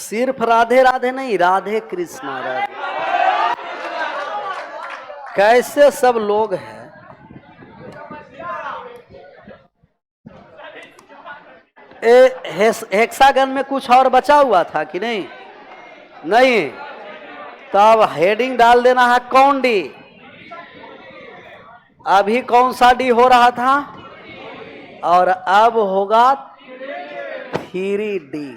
सिर्फ राधे राधे नहीं, राधे कृष्णा राधे। कैसे सब लोग हैं। हेक्सागन में कुछ और बचा हुआ था कि नहीं? नहीं। तब हेडिंग डाल देना है कौन डी। अभी कौन सा डी हो रहा था और अब होगा 3D।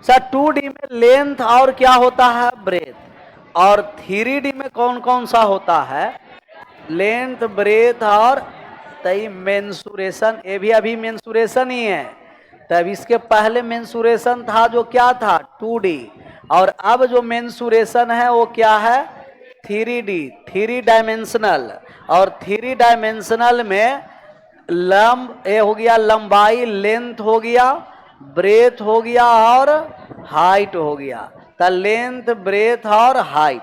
सर 2D में लेंथ और क्या होता है? ब्रेथ। और 3D में कौन कौन सा होता है? लेंथ, ब्रेथ और तई मेंसुरेशन। ये भी अभी मेंसुरेशन ही है। तब इसके पहले मेंसुरेशन था जो क्या था? 2D। और अब जो मेंसुरेशन है वो क्या है? 3D, 3 dimensional. और 3 डायमेंशनल में ये हो गया लंबाई, लेंथ हो गया, ब्रेथ हो गया और हाइट हो गया। तो लेंथ, ब्रेथ और हाइट।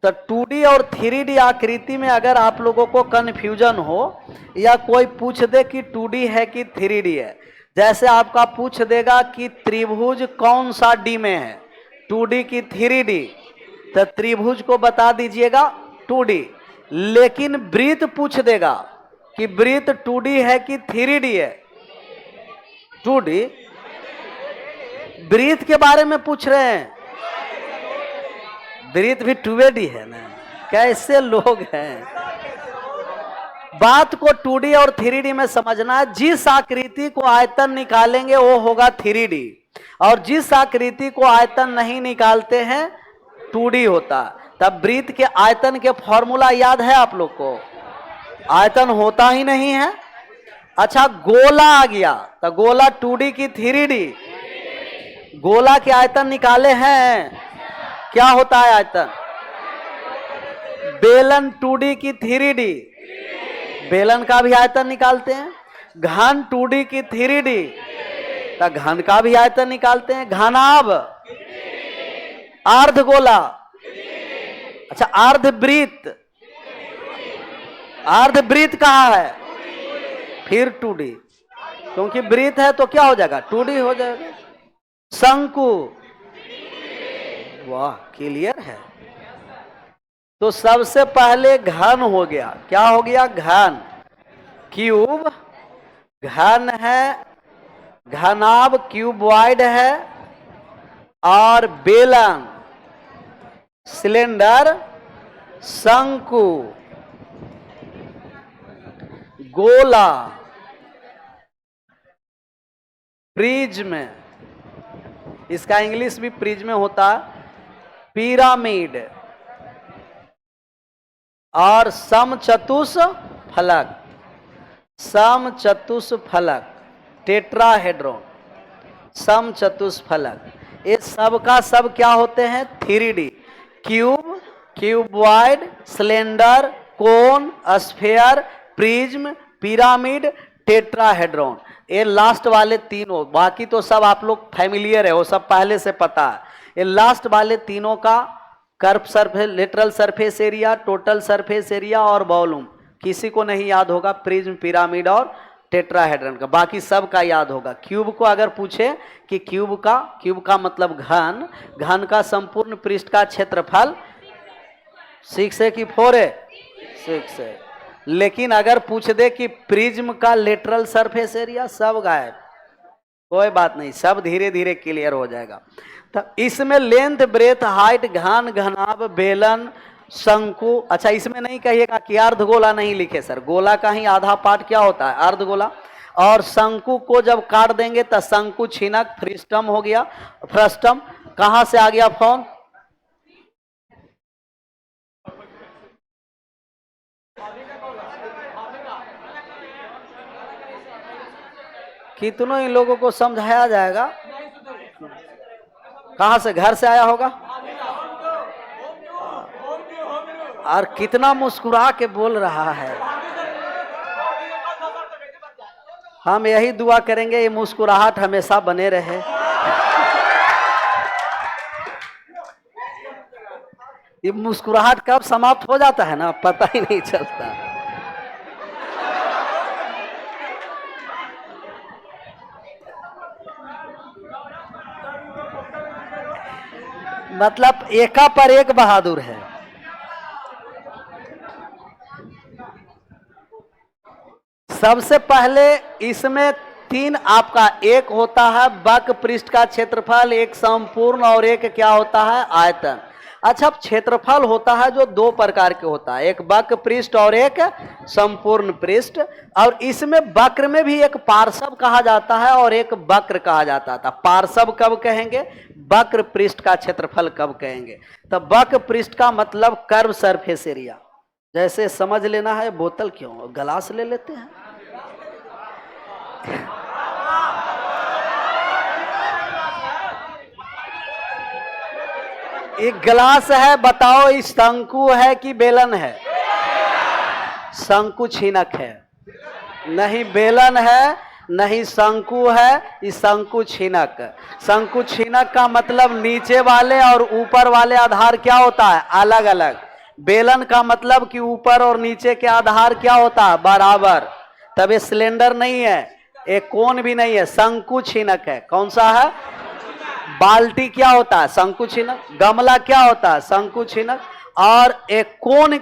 तो 2D और 3D आकृति में अगर आप लोगों को कंफ्यूजन हो या कोई पूछ दे कि 2D है कि 3D है, जैसे आपका पूछ देगा कि त्रिभुज कौन सा डी में है, 2D की 3D, तो त्रिभुज को बता दीजिएगा 2D। लेकिन वृत्त पूछ देगा कि वृत्त 2D है कि 3D है, 2D। वृत्त के बारे में पूछ रहे हैं, वृत्त भी 2D है ना। कैसे लोग हैं। बात को 2D और 3D में समझना है। जिस आकृति को आयतन निकालेंगे वो होगा 3D, और जिस आकृति को आयतन नहीं निकालते हैं 2D होता। तब वृत्त के आयतन के फॉर्मूला याद है आप लोग को? आयतन होता ही नहीं है। अच्छा, गोला आ गया तो गोला 2D की 3D। गोला के आयतन निकाले हैं, क्या होता है आयतन? बेलन 2D की 3D, बेलन का भी आयतन निकालते हैं। घन 2D की 3D, तो घन का भी आयतन निकालते हैं। घनाभ, अर्धगोला, अच्छा अर्धवृत्त, अर्धवृत्त कहाँ है? फिर 2D, क्योंकि वृत्त है तो क्या हो जाएगा? 2D हो जाएगा। शंकु, वाह क्लियर है। तो सबसे पहले घन हो गया, क्या हो गया? घन। क्यूब घन है, घनाभ क्यूबॉइड है, और बेलन सिलेंडर, शंकु, गोला, प्रिज्म, इसका इंग्लिश भी प्रिज्म होता है, पिरामिड, और समचतुष्फलक, समचतुष्फलक, टेट्राहेड्रॉन, समचतुष्फलक। ये सब का सब क्या होते हैं? 3D। क्यूब, क्यूबॉइड, सिलेंडर, कोन, स्फेयर, प्रिज्म, पिरामिड, टेट्राहेड्रॉन। ये लास्ट वाले तीनों, बाकी तो सब आप लोग फैमिलियर है, वो सब पहले से पता है। ये लास्ट वाले तीनों का curve surface, lateral surface area, total surface area और वॉल्यूम किसी को नहीं याद होगा? प्रिज्म, पिरामिड और टेट्राहेड्रन का, बाकी सब का याद होगा। क्यूब को अगर पूछे कि क्यूब का मतलब घन, घन का संपूर्ण पृष्ठ का क्षेत्रफल 6 है कि 4 है? 6 है। लेकिन अगर पूछ दे कि प्रिज्म का लेटरल सरफेस एरिया, सब गायब। कोई बात नहीं, सब धीरे धीरे क्लियर हो जाएगा। तो इसमें लेंथ, ब्रेथ, हाइट, घन, घनाभ, बेलन, शंकु। अच्छा, इसमें नहीं कहिएगा कि अर्धगोला नहीं लिखे सर, गोला का ही आधा पार्ट क्या होता है? अर्धगोला। और शंकु को जब काट देंगे तो शंकु छिनक, फ्रिस्टम हो गया। फ्रस्टम कहां से आ गया? फोन कितनों इन लोगों को समझाया जाएगा? कहां से? घर से आया होगा। और कितना मुस्कुरा के बोल रहा है। हम यही दुआ करेंगे ये मुस्कुराहट हमेशा बने रहे। ये मुस्कुराहट कब समाप्त हो जाता है ना, पता ही नहीं चलता। मतलब एका पर एक बहादुर है। सबसे पहले इसमें तीन आपका, एक होता है वक्र पृष्ठ का क्षेत्रफल, एक संपूर्ण और एक क्या होता है आयतन। अच्छा, क्षेत्रफल होता है जो दो प्रकार के होता है, एक वक्र पृष्ठ और एक संपूर्ण पृष्ठ। और इसमें वक्र में भी एक पार्श्व कहा जाता है और एक वक्र कहा जाता था। पार्श्व कब कहेंगे, वक्र पृष्ठ का क्षेत्रफल कब कहेंगे। तो वक्र पृष्ठ का मतलब कर्व सरफेस एरिया। जैसे समझ लेना है, बोतल क्यों, गिलास ले लेते हैं। एक गिलास है, बताओ इस शंकु है कि बेलन है? शंकु छीनक है, नहीं बेलन है, नहीं शंकु है, इस शंकु छीनक। शंकु छीनक का मतलब नीचे वाले और ऊपर वाले आधार क्या होता है, अलग अलग। बेलन का मतलब कि ऊपर और नीचे के आधार क्या होता है, बराबर। तब ये सिलेंडर नहीं है, एक कोन भी नहीं है, शंकु छीनक है। कौन सा है? बाल्टी क्या होता है, शंकु छीनक। गमला क्या होता है, शंकु छीनक। और एक कौन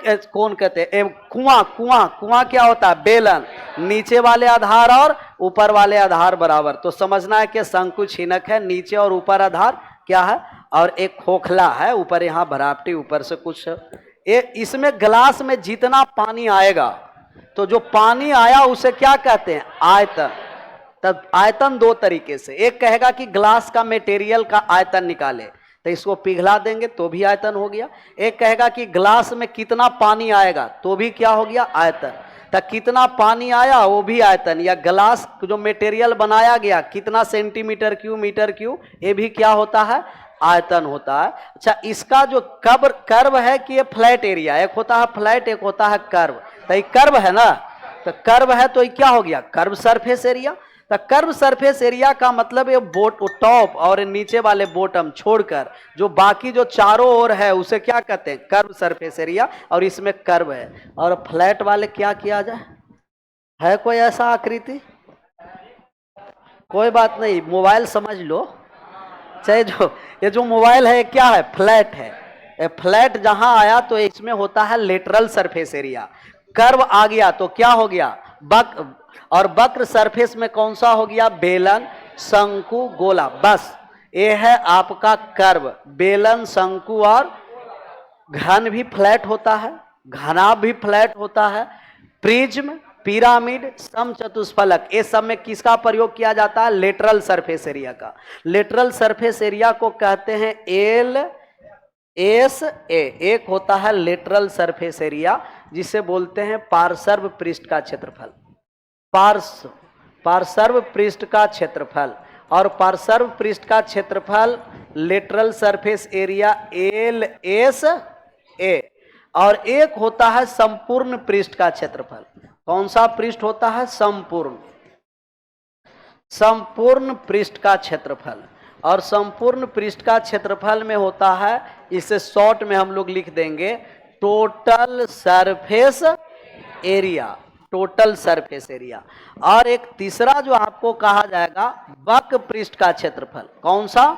कहते हैं, कुआं, कुआं क्या होता है, बेलन। नीचे वाले आधार और ऊपर वाले आधार बराबर। तो समझना है कि शंकु छीनक है, नीचे और ऊपर आधार क्या है। और एक खोखला है, ऊपर यहाँ भरावटी, ऊपर से कुछ। इसमें गिलास में जितना पानी आएगा, तो जो पानी आया उसे क्या कहते हैं, आयतन। तब आयतन दो तरीके से, एक कहेगा कि ग्लास का मटेरियल का आयतन निकाले, तो इसको पिघला देंगे तो भी आयतन हो गया। एक कहेगा कि ग्लास में कितना पानी आएगा, तो भी क्या हो गया, आयतन। तो कितना पानी आया वो भी आयतन, या ग्लास जो मटेरियल बनाया गया कितना सेंटीमीटर क्यूब, मीटर क्यूब, ये भी क्या होता है, आयतन होता है। अच्छा, इसका जो कर्व है कि ये फ्लैट एरिया, एक होता है फ्लैट, एक होता है कर्व। तो ये कर्व है ना, तो कर्व है तो ये क्या हो गया, कर्व सरफेस एरिया। तो कर्व सरफेस एरिया का मतलब ये टॉप और नीचे वाले बॉटम छोड़कर जो बाकी जो चारों ओर है उसे क्या कहते हैं, कर्व सरफेस एरिया। और इसमें कर्व है। और फ्लैट वाले क्या किया जाए, है कोई ऐसा आकृति? कोई बात नहीं, मोबाइल समझ लो। चाहे जो ये जो मोबाइल है क्या है, फ्लैट है। फ्लैट जहां आया तो इसमें होता है लेटरल सरफेस एरिया। कर्व आ गया तो क्या हो गया, और वक्र सरफेस में कौन सा हो गया, बेलन, शंकु, गोला। बस ये है आपका कर्व। बेलन, शंकु और घन भी फ्लैट होता है, घनाभ भी फ्लैट होता है। प्रिज्म, पिरामिड, समचतुष्फलक, ये सब में किसका प्रयोग किया जाता है, लेटरल सरफेस एरिया का। लेटरल सरफेस एरिया को कहते हैं LSA। एक होता है लेटरल सरफेस एरिया जिसे बोलते हैं पार्श्व पृष्ठ का क्षेत्रफल, पार्श्व पृष्ठ का क्षेत्रफल। और पार्श्व पृष्ठ का क्षेत्रफल लेटरल सरफेस एरिया LSA। और एक होता है संपूर्ण पृष्ठ का क्षेत्रफल। कौन सा पृष्ठ होता है, संपूर्ण पृष्ठ का क्षेत्रफल। और संपूर्ण पृष्ठ का क्षेत्रफल में होता है, इसे शॉर्ट में हम लोग लिख देंगे total surface area, total surface area. और एक तीसरा जो आपको कहा जाएगा वक्र पृष्ठ का क्षेत्रफल। कौन सा,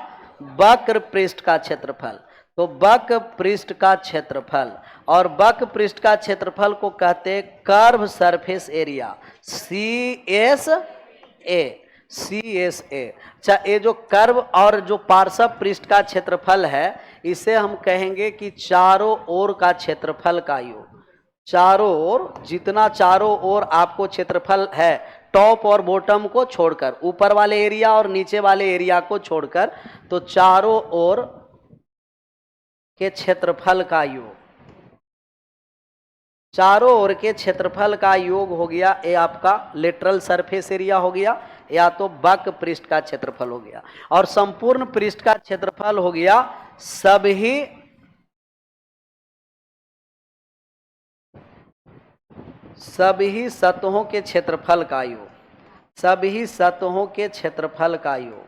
वक्र पृष्ठ का क्षेत्रफल। तो वक्र पृष्ठ का क्षेत्रफल, और वक्र पृष्ठ का क्षेत्रफल को कहते हैं कर्व सरफेस एरिया, CSA। अच्छा, ये जो कर्व और जो पार्श्व पृष्ठ का क्षेत्रफल है, इसे हम कहेंगे कि चारों ओर का क्षेत्रफल का योग। चारों ओर, जितना चारों ओर आपको क्षेत्रफल है, टॉप और बॉटम को छोड़कर, ऊपर वाले एरिया और नीचे वाले एरिया को छोड़कर, तो चारों ओर के क्षेत्रफल का योग, चारों ओर के क्षेत्रफल का योग हो गया, ये आपका लेटरल सरफेस एरिया हो गया, या तो वक्र पृष्ठ का क्षेत्रफल हो गया। और संपूर्ण पृष्ठ का क्षेत्रफल हो गया सभी सतहों के क्षेत्रफल का योग, सभी सतहों के क्षेत्रफल का योग।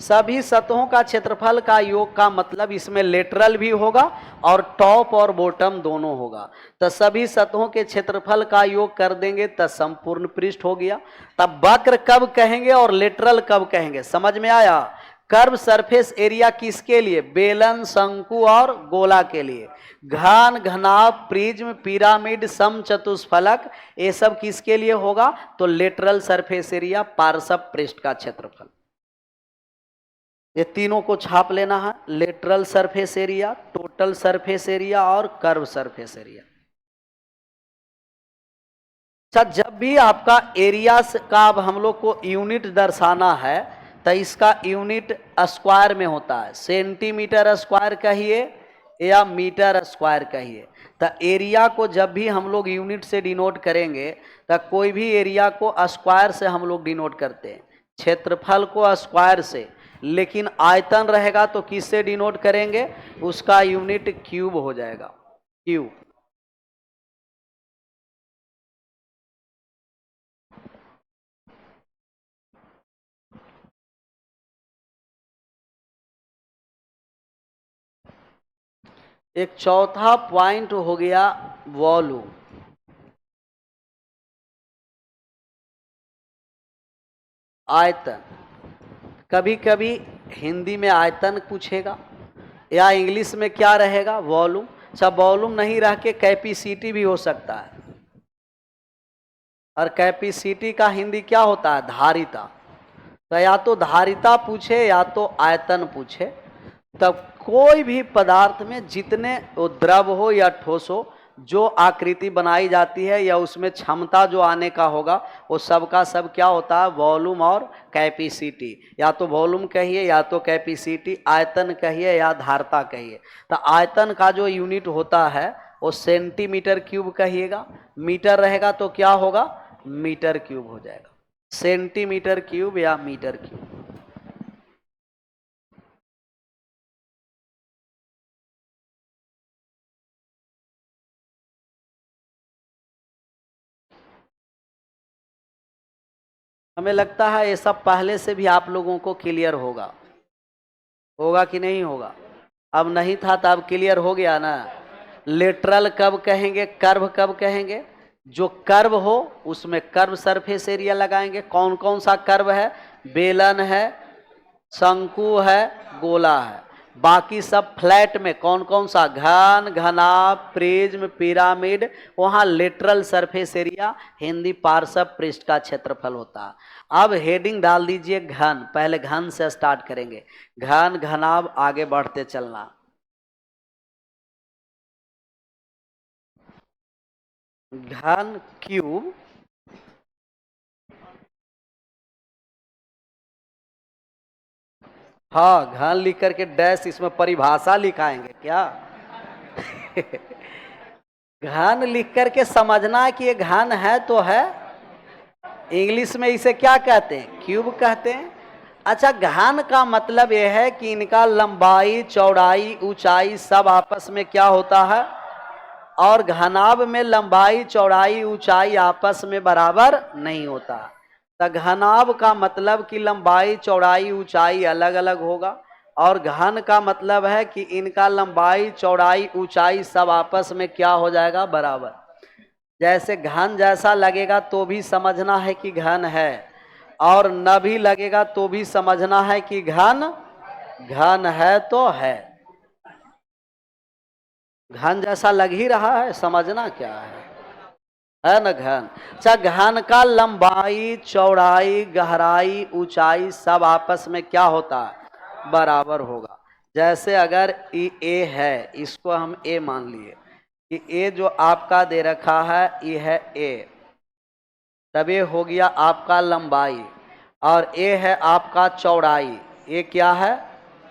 सभी सतहों का क्षेत्रफल का योग का मतलब इसमें लेटरल भी होगा और टॉप और बॉटम दोनों होगा। तो सभी सतहों के क्षेत्रफल का योग कर देंगे तो संपूर्ण पृष्ठ हो गया। तब वक्र कब कहेंगे और लेटरल कब कहेंगे, समझ में आया? कर्व सरफेस एरिया किसके लिए? बेलन, शंकु और गोला के लिए। घन, घनाभ, प्रिज्म, पिरामिड, समचतुष्फलक, ये सब किसके लिए होगा? तो लेटरल सरफेस एरिया, पार्श्व पृष्ठ का क्षेत्रफल। ये तीनों को छाप लेना है, lateral surface area, total surface area और कर्व सरफेस एरिया। अच्छा, जब भी आपका एरिया का अब हम लोग को यूनिट दर्शाना है तो इसका यूनिट स्क्वायर में होता है। सेंटीमीटर स्क्वायर कहिए या मीटर स्क्वायर कहिए। तो एरिया को जब भी हम लोग यूनिट से डिनोट करेंगे तो कोई भी एरिया को स्क्वायर से हम लोग डिनोट करते हैं, क्षेत्रफल को स्क्वायर से। लेकिन आयतन रहेगा तो किससे डिनोट करेंगे? उसका यूनिट क्यूब हो जाएगा, क्यूब। एक चौथा पॉइंट हो गया वॉल्यूम। आयतन, कभी कभी हिंदी में आयतन पूछेगा या इंग्लिश में क्या रहेगा? वॉल्यूम। अच्छा, वॉल्यूम नहीं रह के कैपेसिटी भी हो सकता है। और कैपेसिटी का हिंदी क्या होता है? धारिता। तो या तो धारिता पूछे या तो आयतन पूछे, तब कोई भी पदार्थ में जितने वो द्रव हो या ठोस हो, जो आकृति बनाई जाती है या उसमें क्षमता जो आने का होगा, वो सब का सब क्या होता है? वॉल्यूम और कैपेसिटी। या तो वॉल्यूम कहिए या तो कैपेसिटी, आयतन कहिए या धारिता कहिए। तो आयतन का जो यूनिट होता है वो सेंटीमीटर क्यूब कहिएगा, मीटर रहेगा तो क्या होगा? मीटर क्यूब हो जाएगा। सेंटीमीटर क्यूब या मीटर क्यूब। हमें लगता है ये सब पहले से भी आप लोगों को क्लियर होगा। होगा कि नहीं होगा? अब नहीं था तो अब क्लियर हो गया ना। लेटरल कब कहेंगे, कर्व कब कहेंगे? जो कर्व हो उसमें कर्व सरफेस एरिया लगाएंगे। कौन कौन सा कर्व है? बेलन है, शंकु है, गोला है। बाकी सब फ्लैट में कौन कौन सा? घन, घनाभ, प्रिज्म, पिरामिड, वहां लेटरल सरफेस एरिया, हिंदी पार्श्व पृष्ठ का क्षेत्रफल होता है। अब हेडिंग डाल दीजिए घन। पहले घन से स्टार्ट करेंगे, घन, घनाभ, आगे बढ़ते चलना। घन क्यूब, हाँ, घन लिख करके डैश इसमें परिभाषा लिखाएंगे क्या? घन लिख करके समझना है कि ये घन है तो है। इंग्लिश में इसे क्या कहते हैं? क्यूब कहते हैं। अच्छा, घन का मतलब यह है कि इनका लंबाई, चौड़ाई, ऊंचाई सब आपस में क्या होता है? और घनाभ में लंबाई, चौड़ाई, ऊंचाई आपस में बराबर नहीं होता। तो घनाभ का मतलब कि लंबाई, चौड़ाई, ऊंचाई अलग अलग होगा। और घन का मतलब है कि इनका लंबाई, चौड़ाई, ऊंचाई सब आपस में क्या हो जाएगा? बराबर। जैसे घन जैसा लगेगा तो भी समझना है कि घन है, और न भी लगेगा तो भी समझना है कि घन घन है तो है। घन जैसा लग ही रहा है, समझना क्या है ना? घन। अच्छा, घन का लंबाई, चौड़ाई, गहराई, ऊंचाई सब आपस में क्या होता है? बराबर होगा। जैसे अगर ए है, इसको हम ए मान लिए कि ए जो आपका दे रखा है ये है ए, तब ये हो गया आपका लंबाई। और ए है आपका चौड़ाई, ये क्या है?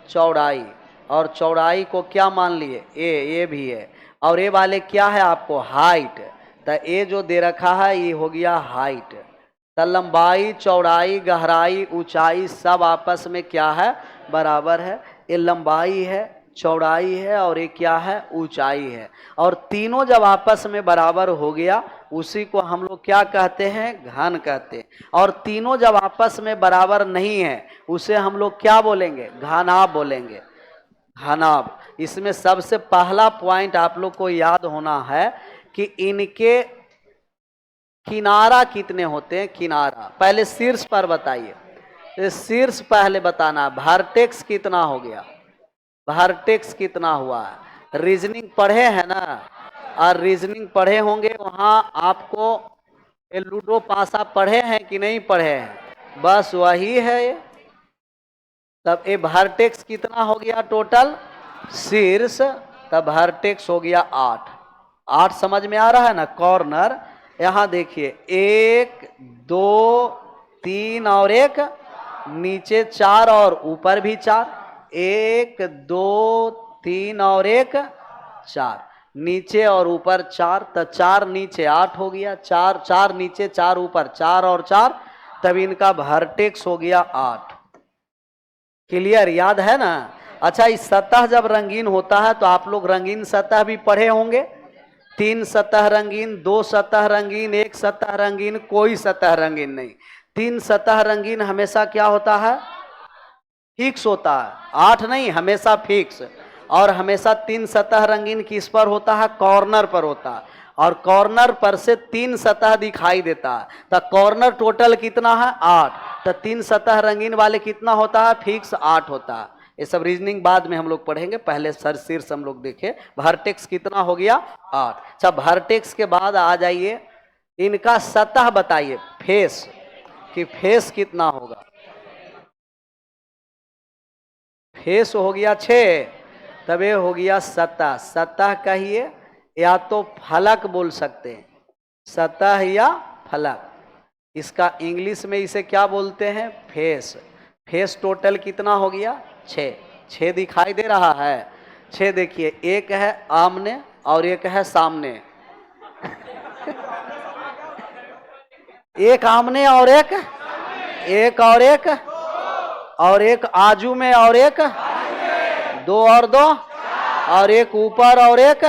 चौड़ाई। और चौड़ाई को क्या मान लिए? ए भी है। और ये वाले क्या है आपको? हाइट। तो ए जो दे रखा है ये हो गया हाइट। तो लंबाई, चौड़ाई, गहराई, ऊंचाई सब आपस में क्या है? बराबर है। ये लंबाई है, चौड़ाई है और ये क्या है? ऊंचाई है। और तीनों जब आपस में बराबर हो गया उसी को हम लोग क्या कहते हैं? घन कहते हैं। और तीनों जब आपस में बराबर नहीं है उसे हम लोग क्या बोलेंगे? घनाभ बोलेंगे। घनाभ। इसमें सबसे पहला पॉइंट आप लोग को याद होना है कि इनके किनारा कितने होते हैं? किनारा पहले शीर्ष पर बताइए। ये शीर्ष पहले बताना, वर्टेक्स कितना हो गया, वर्टेक्स कितना हुआ है। रीजनिंग पढ़े हैं ना, और रीजनिंग पढ़े होंगे, वहां आपको ये लूडो पासा पढ़े हैं कि नहीं पढ़े हैं, बस वही है ये। तब ये वर्टेक्स कितना हो गया टोटल, शीर्ष, तब वर्टेक्स हो गया 8। 8 समझ में आ रहा है ना। कॉर्नर, यहां देखिए 1 2 3 और एक नीचे 4 और ऊपर भी 4, 1 2 3 और एक 4, नीचे और ऊपर 4, तो 4 नीचे 8 हो गया, 4 4 नीचे 4 ऊपर 4 और 4, तब इनका वर्टेक्स हो गया 8। क्लियर, याद है ना। अच्छा, इस सतह जब रंगीन होता है तो आप लोग रंगीन सतह भी पढ़े होंगे, 3 सतह रंगीन, 2 सतह रंगीन, 1 सतह रंगीन, कोई सतह रंगीन नहीं। 3 सतह रंगीन हमेशा क्या होता है, फिक्स होता है, 8 नहीं, हमेशा फिक्स। और हमेशा 3 सतह रंगीन किस पर होता है, कॉर्नर पर होता है, और कॉर्नर पर से 3 सतह दिखाई देता है, तो कॉर्नर टोटल कितना है 8, तो 3 सतह रंगीन वाले कितना होता है, फिक्स 8 होता है। ये सब रीजनिंग बाद में हम लोग पढ़ेंगे, पहले सर शीर्ष हम लोग देखे। वर्टेक्स कितना हो गया 8। अच्छा, वर्टेक्स के बाद आ जाइए, इनका सतह बताइए, फेस, कि फेस कितना होगा। फेस हो गया 6, तब ये हो गया सतह। सतह कहिए या तो फलक बोल सकते हैं, सतह या फलक। इसका इंग्लिश में इसे क्या बोलते हैं, फेस। फेस टोटल कितना हो गया 6। 6 दिखाई दे रहा है, 6 देखिए, एक है आमने और एक है सामने। एक आमने और एक और एक आजू में और एक 2 और 2 और एक ऊपर और एक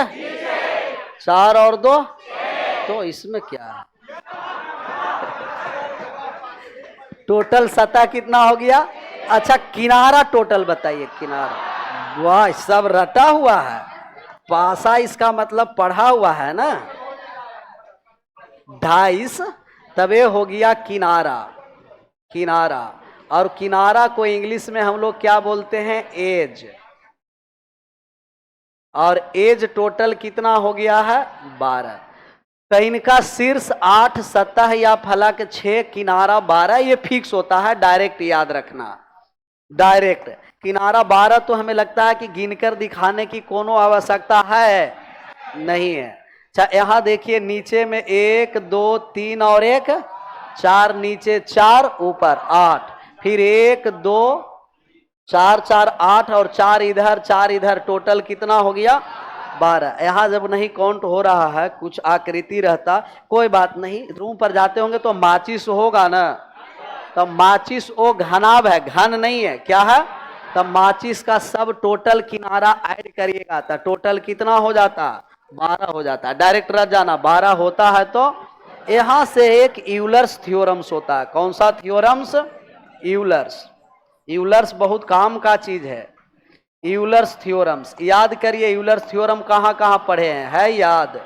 4 और 2, तो इसमें क्या है, टोटल सतह कितना हो गया। अच्छा, किनारा टोटल बताइए, किनारा, वाह सब रटा हुआ है, पासा इसका मतलब पढ़ा हुआ है ना, 22, तब ये हो गया किनारा। किनारा, और किनारा को इंग्लिश में हम लोग क्या बोलते हैं, एज। और एज टोटल कितना हो गया है 12। तो इनका शीर्ष 8, सतह या फलक 6, किनारा 12, ये फिक्स होता है, डायरेक्ट याद रखना। डायरेक्ट किनारा 12 तो हमें लगता है कि गिनकर दिखाने की कोनो आवश्यकता है नहीं है। अच्छा, यहां देखिए नीचे में 1 2 3 और एक 4, नीचे 4 ऊपर 8, फिर 1 2 4 4 8 और 4 इधर 4 इधर, टोटल कितना हो गया 12। यहाँ जब नहीं काउंट हो रहा है, कुछ आकृति रहता, कोई बात नहीं, रूम पर जाते होंगे तो माचिस होगा ना, तो माचिस वो घनाभ है, घन नहीं है, क्या है, तो माचिस का सब टोटल किनारा ऐड करिएगा तो टोटल कितना हो जाता, 12 हो जाता है। डायरेक्ट रख जाना, 12 होता है तो यहां से एक यूलर्स थ्योरम्स होता है। कौन सा थ्योरम्स, यूलर्स। यूलर्स बहुत काम का चीज है, यूलर्स थ्योरम्स याद करिए। यूलर्स थ्योरम कहाँ कहाँ पढ़े हैं, है याद,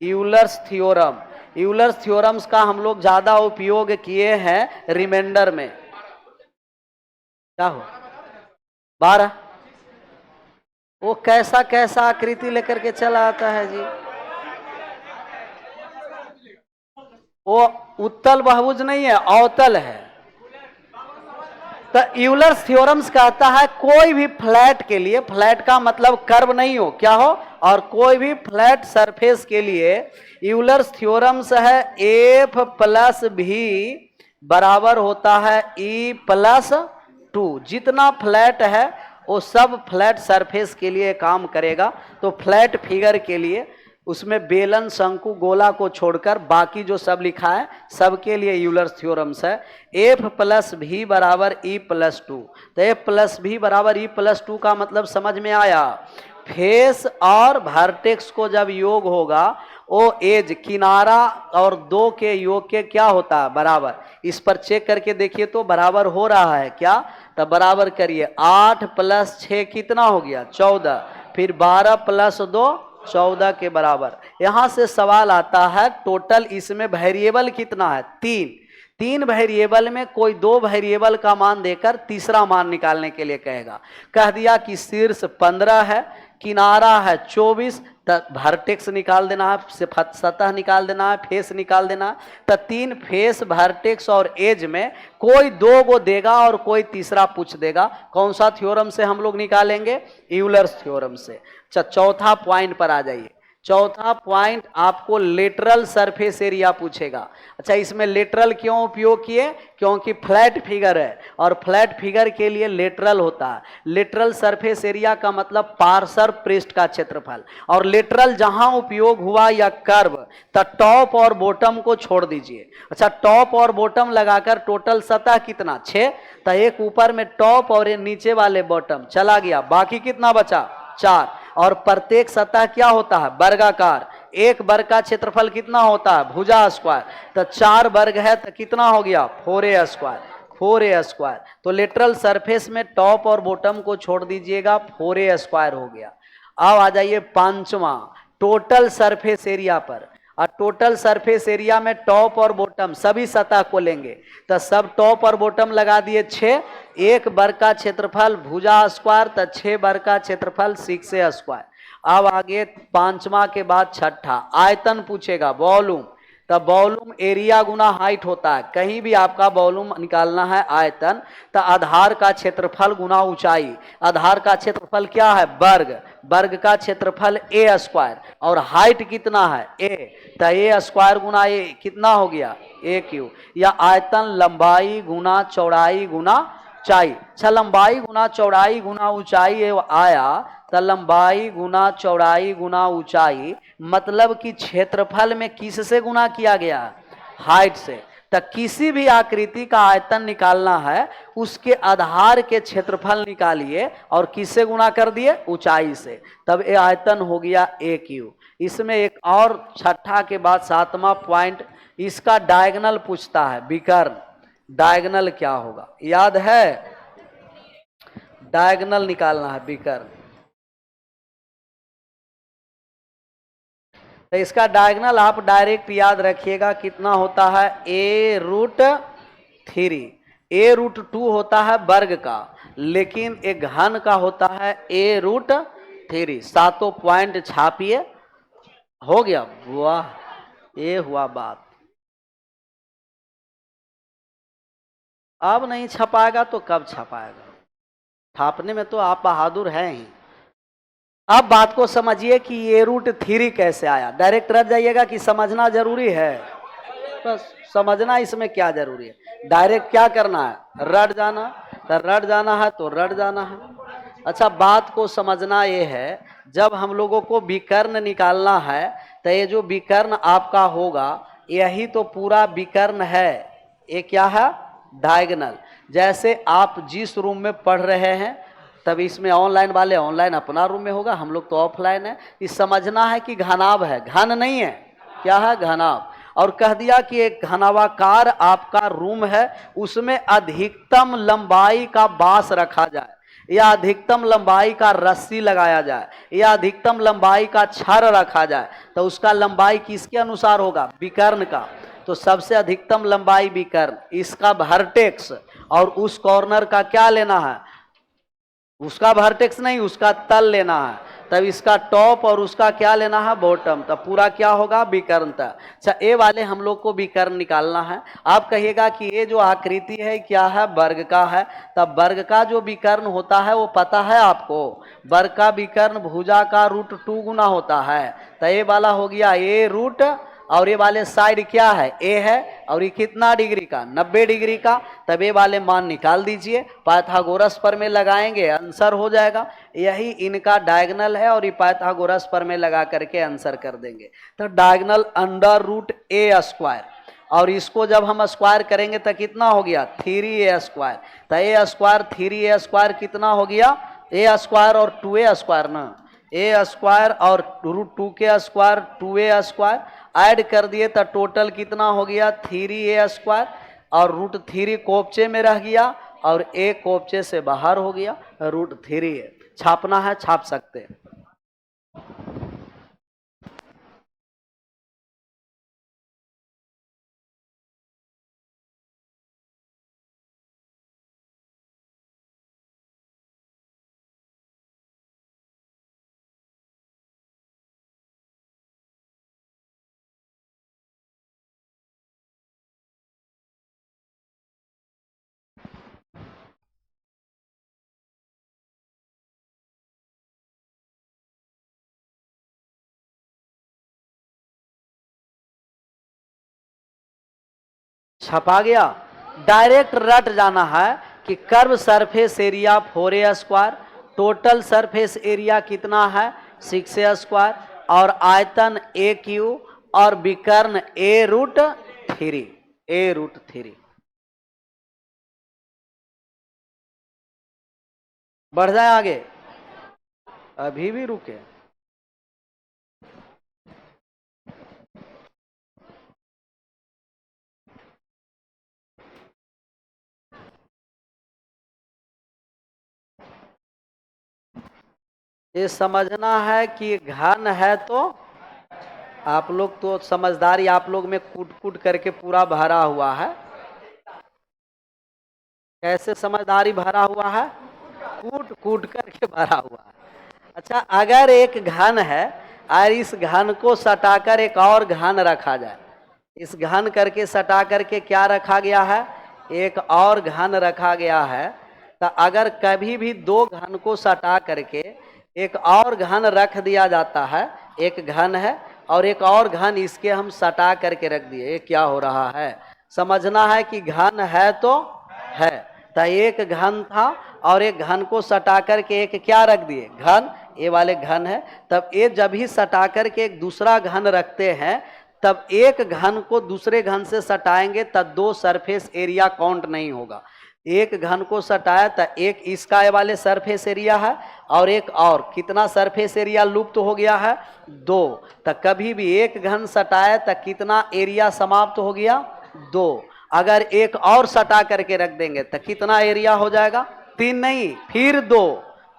यूलर्स थ्योरम। यूलर्स थ्योरम्स का हम लोग ज्यादा उपयोग किए हैं रिमाइंडर में। क्या हो 12, वो कैसा कैसा आकृति लेकर के चला आता है जी, वो उत्तल बहुभुज नहीं है, अवतल है। तो यूलर्स थ्योरम्स कहता है कोई भी फ्लैट के लिए, फ्लैट का मतलब कर्व नहीं हो, क्या हो, और कोई भी फ्लैट सरफेस के लिए यूलर्स थ्योरम्स है एफ प्लस भी बराबर होता है ई प्लस 2। जितना फ्लैट है वो सब फ्लैट सरफेस के लिए काम करेगा। तो फ्लैट फिगर के लिए उसमें बेलन, शंकु, गोला को छोड़कर बाकी जो सब लिखा है सबके लिए यूलर्स थ्योरम्स है। एफ प्लस भी बराबर ई प्लस 2। तो एफ प्लस भी बराबर ई प्लस 2 का मतलब समझ में आया। फेस और वर्टेक्स को जब योग होगा, वो एज, किनारा और 2 के योग के क्या होता है, बराबर। इस पर चेक करके देखिए तो बराबर हो रहा है क्या, तो बराबर करिए, 8 प्लस 6 कितना हो गया 14, फिर 12 प्लस 2 14 के बराबर। यहां से सवाल आता है टोटल इसमें वेरिएबल कितना है, 3। तीन वेरिएबल में कोई दो वेरिएबल का मान देकर तीसरा मान निकालने के लिए कहेगा। कह दिया कि शीर्ष 15 है, किनारा है 24, वर्टेक्स निकाल देना है, सतह निकाल देना है, फेस निकाल देना है। तो तीन फेस, वर्टेक्स और एज में कोई दो को देगा और कोई तीसरा पूछ देगा। कौन सा थ्योरम से हम लोग निकालेंगे? यूलर्स थ्योरम से। चौथा पॉइंट पर आ जाइए। चौथा पॉइंट आपको लेटरल सरफेस एरिया पूछेगा। अच्छा, इसमें लेटरल क्यों उपयोग किए? क्योंकि फ्लैट फिगर है और फ्लैट फिगर के लिए लेटरल होता है। लेटरल सरफेस एरिया का मतलब पार्श्व पृष्ठ का क्षेत्रफल, और लेटरल जहां उपयोग हुआ या कर्व, तो टॉप और बॉटम को छोड़ दीजिए। अच्छा, टॉप और बॉटम लगाकर टोटल सतह कितना? 6। तो एक ऊपर में टॉप और नीचे वाले बॉटम चला गया, बाकी कितना बचा? 4। और प्रत्येक सतह क्या होता है? वर्गाकार। एक वर्ग का क्षेत्रफल कितना होता है? भुजा स्क्वायर। तो 4 वर्ग है तो कितना हो गया? 4a square. 4a square. तो लेटरल सरफेस में टॉप और बॉटम को छोड़ दीजिएगा, 4a स्क्वायर हो गया। अब आ जाइए पांचवा, टोटल सरफेस एरिया पर। और टोटल सरफेस एरिया में टॉप और बॉटम सभी सतह को लेंगे, तो सब टॉप और बॉटम लगा दिए 6। एक वर्ग का क्षेत्रफल भुजा स्क्वायर, तो 6 वर्ग का क्षेत्रफल 6a स्क्वायर। अब आगे पांचवा के बाद छठा, आयतन पूछेगा, वॉल्यूम। तो वॉल्यूम एरिया गुना हाइट होता है। कहीं भी आपका वॉल्यूम निकालना है आयतन, तो आधार का क्षेत्रफल गुना ऊंचाई। आधार का क्षेत्रफल क्या है? वर्ग। वर्ग का क्षेत्रफल a स्क्वायर, और हाइट कितना है? a। तो a स्क्वायर गुना a कितना हो गया? a cube. या आयतन लंबाई गुना चौड़ाई गुना ऊंचाई। अच्छा, लंबाई गुना चौड़ाई गुना ऊंचाई आया, तो लंबाई गुना चौड़ाई गुना ऊंचाई मतलब कि क्षेत्रफल में किससे गुना किया गया? हाइट से। तो किसी भी आकृति का आयतन निकालना है, उसके आधार के क्षेत्रफल निकालिए और किससे गुना कर दिए? ऊंचाई से। तब ये आयतन हो गया a क्यूब। इसमें एक और छठा के बाद सातवां पॉइंट, इसका डायगोनल पूछता है, विकर्ण। डायगोनल क्या होगा? याद है? डायगोनल निकालना है, विकर्ण। तो इसका डायगोनल आप डायरेक्ट याद रखिएगा, कितना होता है? a√3। a√2 होता है वर्ग का, लेकिन एक घन का होता है a√3। सातों पॉइंट छापिए। हो गया? वाह, ये हुआ बात। अब नहीं छपाएगा तो कब छपाएगा? छापने में तो आप बहादुर हैं ही। अब बात को समझिए कि a√3 कैसे आया। डायरेक्ट रट जाइएगा कि समझना जरूरी है? बस समझना, इसमें क्या जरूरी है? डायरेक्ट क्या करना है? रट जाना। तो रट जाना है तो रट जाना है। अच्छा, बात को समझना ये है, जब हम लोगों को विकर्ण निकालना है, तो ये जो विकर्ण आपका होगा, यही तो पूरा विकर्ण है। ये क्या है? डायगोनल। जैसे आप जिस रूम में पढ़ रहे हैं, तब इसमें ऑनलाइन वाले ऑनलाइन अपना रूम में होगा, हम लोग तो ऑफलाइन है। इस समझना है कि घनाभ है, घन नहीं है। क्या है? घनाभ। और कह दिया कि एक घनावाकार आपका रूम है, उसमें अधिकतम लंबाई का बांस रखा जाए, या अधिकतम लंबाई का रस्सी लगाया जाए, या अधिकतम लंबाई का छड़ रखा जाए, तो उसका लंबाई किसके अनुसार होगा? विकर्ण का। तो सबसे अधिकतम लंबाई विकर्ण, इसका वर्टेक्स और उस कॉर्नर का क्या लेना है? उसका वर्टेक्स नहीं, उसका तल लेना है। तब इसका टॉप और उसका क्या लेना है? बॉटम। तब पूरा क्या होगा? विकर्णता। अच्छा, ए वाले हम लोग को विकर्ण निकालना है। आप कहिएगा कि ये जो आकृति है क्या है? वर्ग का है। तब वर्ग का जो विकर्ण होता है वो पता है आपको? वर्ग का विकर्ण भुजा का √2 गुना होता है। तो ये वाला हो गया a√, और ये वाले साइड क्या है? a है, और ये कितना डिग्री का? 90 डिग्री का। तब ये वाले मान निकाल दीजिए, पाइथागोरस पर में लगाएंगे, आंसर हो जाएगा। यही इनका डायगोनल है, और ये पाइथागोरस पर में लगा करके आंसर कर देंगे। तो डायगोनल √a स्क्वायर, और इसको जब हम स्क्वायर करेंगे तो कितना हो गया? 3a square. तो a स्क्वायर 3a स्क्वायर कितना हो गया? a स्क्वायर और 2a स्क्वायर ना, a स्क्वायर और √2 के स्क्वायर 2a स्क्वायर ऐड कर दिए तो टोटल कितना हो गया? 3a square. और √3 कोपचे में रह गया, और a कोपचे से बाहर हो गया, √3a। छापना है, छाप सकते हैं। छपा गया। डायरेक्ट रट जाना है कि curve surface area 4a², total surface area कितना है 6a², और आयतन AQ, और विकर्ण A√3, A√3। बढ़ जाए आगे, अभी भी रुके। ये समझना है कि घन है तो आप लोग तो समझदारी आप लोग में कूट कूट करके पूरा भरा हुआ है। कैसे समझदारी भरा हुआ है? कूट कूट करके भरा हुआ है। अच्छा, अगर एक घन है और इस घन को सटाकर एक और घन रखा जाए, इस घन करके सटा करके क्या रखा गया है, एक और घन रखा गया है, तो अगर कभी भी दो घन को सटा करके एक और घन रख दिया जाता है, एक घन है और एक और घन इसके हम सटा करके रख दिए, ये क्या हो रहा है? समझना है कि घन है तो है, तो एक घन था और एक घन को सटा करके एक क्या रख दिए, घन, ये वाले घन है। तब ये जब ही सटा करके एक दूसरा घन रखते हैं, तब एक घन को दूसरे घन से सटाएंगे तब दो सरफेस एरिया काउंट नहीं होगा। एक घन को सटाया तो एक इसका ये वाले सरफेस एरिया है और एक और कितना सरफेस एरिया लुप्त हो गया है, 2। तो कभी भी एक घन सटाया तो कितना एरिया समाप्त हो गया, 2। अगर एक और सटा करके रख देंगे तो कितना एरिया हो जाएगा, 3 नहीं फिर 2,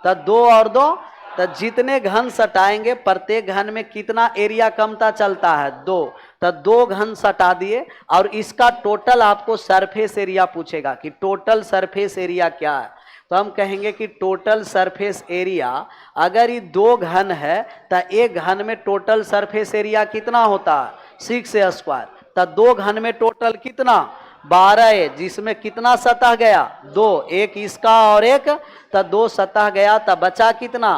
तो 2 और 2, तो जितने घन सटाएंगे प्रत्येक घन में कितना एरिया कमता चलता है, 2। तो 2 घन सटा दिए और इसका टोटल आपको सरफेस एरिया पूछेगा कि टोटल सरफेस एरिया क्या है, तो हम कहेंगे कि टोटल सरफेस एरिया, अगर ये 2 घन है तो एक घन में टोटल सरफेस एरिया कितना होता है 6a², तो 2 घन में टोटल कितना 12 है, जिसमें कितना सतह गया 2, एक इसका और एक, तो 2 सतह गया, तो बचा कितना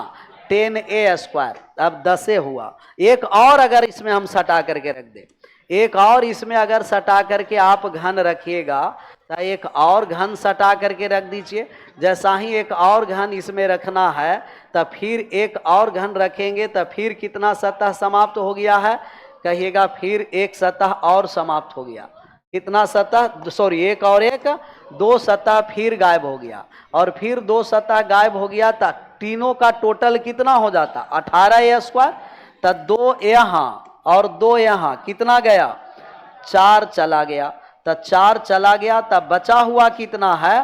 10a², अब 10 हुआ। एक और अगर इसमें हम सटा करके रख दे, एक और इसमें अगर सटा करके आप घन रखिएगा तो एक और घन सटा करके रख दीजिए। जैसा ही एक और घन इसमें रखना है तो फिर एक और घन रखेंगे तो फिर कितना सतह समाप्त हो गया है, कहिएगा फिर एक सतह और समाप्त हो गया। कितना सतह, सॉरी एक और एक, 2 सतह फिर गायब हो गया, और फिर 2 सतह गायब हो गया तो तीनों का टोटल कितना हो जाता 18a², तो 2 यहाँ और 2 यहाँ कितना गया 4 चला गया, तो 4 चला गया, तब बचा हुआ कितना है